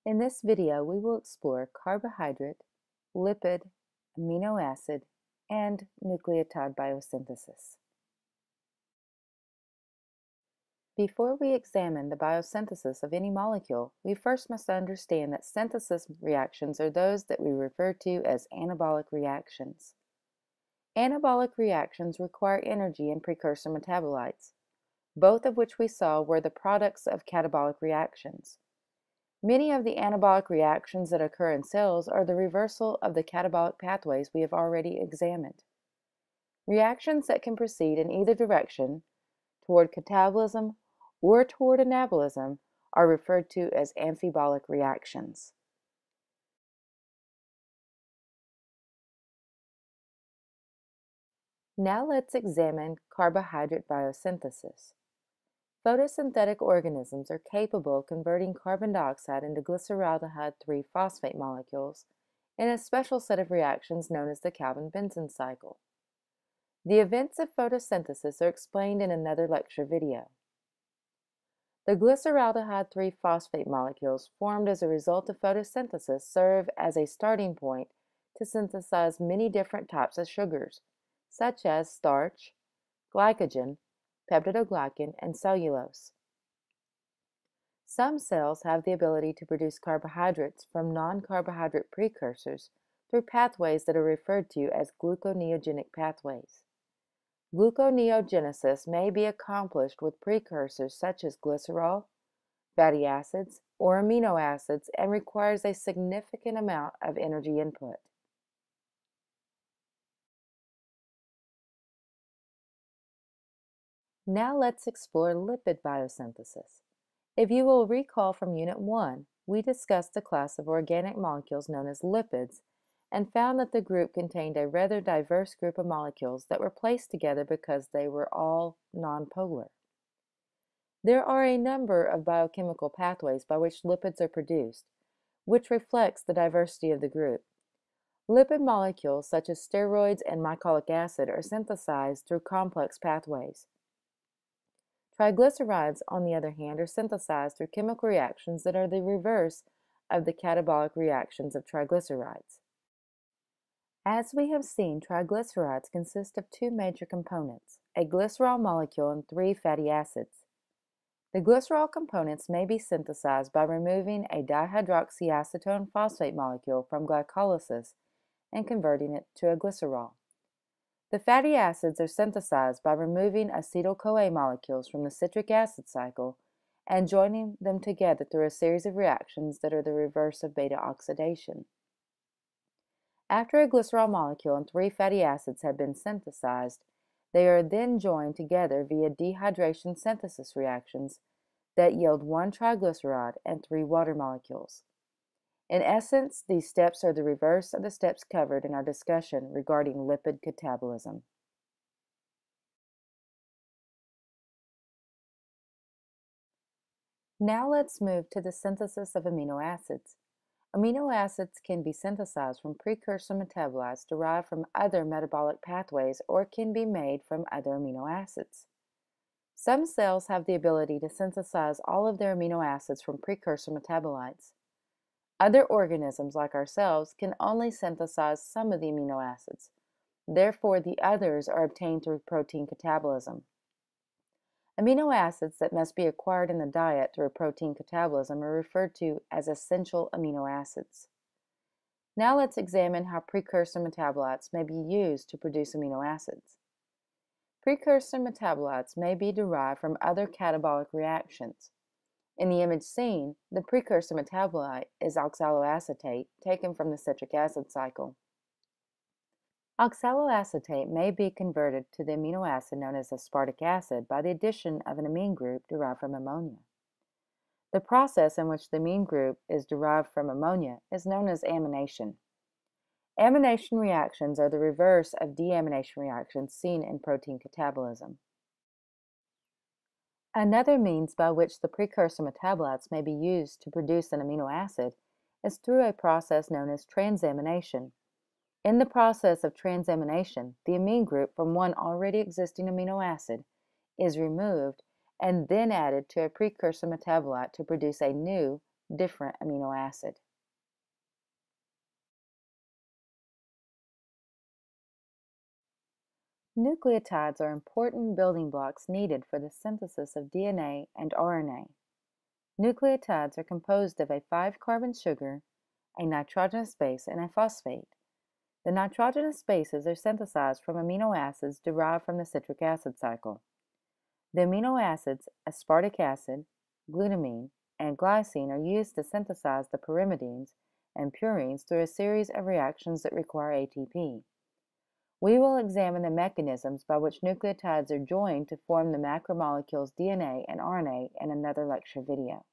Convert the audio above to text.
In this video, we will explore carbohydrate, lipid, amino acid, and nucleotide biosynthesis. Before we examine the biosynthesis of any molecule, we first must understand that synthesis reactions are those that we refer to as anabolic reactions. Anabolic reactions require energy and precursor metabolites, both of which we saw were the products of catabolic reactions. Many of the anabolic reactions that occur in cells are the reversal of the catabolic pathways we have already examined. Reactions that can proceed in either direction, toward catabolism or toward anabolism, are referred to as amphibolic reactions. Now let's examine carbohydrate biosynthesis. Photosynthetic organisms are capable of converting carbon dioxide into glyceraldehyde 3-phosphate molecules in a special set of reactions known as the Calvin-Benson cycle. The events of photosynthesis are explained in another lecture video. The glyceraldehyde 3-phosphate molecules formed as a result of photosynthesis serve as a starting point to synthesize many different types of sugars, such as starch, glycogen, peptidoglycan, and cellulose. Some cells have the ability to produce carbohydrates from non-carbohydrate precursors through pathways that are referred to as gluconeogenic pathways. Gluconeogenesis may be accomplished with precursors such as glycerol, fatty acids, or amino acids and requires a significant amount of energy input. Now let's explore lipid biosynthesis. If you will recall from Unit 1, we discussed a class of organic molecules known as lipids and found that the group contained a rather diverse group of molecules that were placed together because they were all nonpolar. There are a number of biochemical pathways by which lipids are produced, which reflects the diversity of the group. Lipid molecules such as steroids and mycolic acid are synthesized through complex pathways. Triglycerides, on the other hand, are synthesized through chemical reactions that are the reverse of the catabolic reactions of triglycerides. As we have seen, triglycerides consist of two major components, a glycerol molecule and 3 fatty acids. The glycerol components may be synthesized by removing a dihydroxyacetone phosphate molecule from glycolysis and converting it to a glycerol. The fatty acids are synthesized by removing acetyl-CoA molecules from the citric acid cycle and joining them together through a series of reactions that are the reverse of beta oxidation. After a glycerol molecule and 3 fatty acids have been synthesized, they are then joined together via dehydration synthesis reactions that yield 1 triglyceride and 3 water molecules. In essence, these steps are the reverse of the steps covered in our discussion regarding lipid catabolism. Now let's move to the synthesis of amino acids. Amino acids can be synthesized from precursor metabolites derived from other metabolic pathways or can be made from other amino acids. Some cells have the ability to synthesize all of their amino acids from precursor metabolites. Other organisms, like ourselves, can only synthesize some of the amino acids. Therefore, the others are obtained through protein catabolism. Amino acids that must be acquired in the diet through protein catabolism are referred to as essential amino acids. Now let's examine how precursor metabolites may be used to produce amino acids. Precursor metabolites may be derived from other catabolic reactions. In the image seen, the precursor metabolite is oxaloacetate taken from the citric acid cycle. Oxaloacetate may be converted to the amino acid known as aspartic acid by the addition of an amine group derived from ammonia. The process in which the amine group is derived from ammonia is known as amination. Amination reactions are the reverse of deamination reactions seen in protein catabolism. Another means by which the precursor metabolites may be used to produce an amino acid is through a process known as transamination. In the process of transamination, the amine group from one already existing amino acid is removed and then added to a precursor metabolite to produce a new different amino acid. Nucleotides are important building blocks needed for the synthesis of DNA and RNA. Nucleotides are composed of a 5-carbon sugar, a nitrogenous base, and a phosphate. The nitrogenous bases are synthesized from amino acids derived from the citric acid cycle. The amino acids aspartic acid, glutamine, and glycine are used to synthesize the pyrimidines and purines through a series of reactions that require ATP. We will examine the mechanisms by which nucleotides are joined to form the macromolecules DNA and RNA in another lecture video.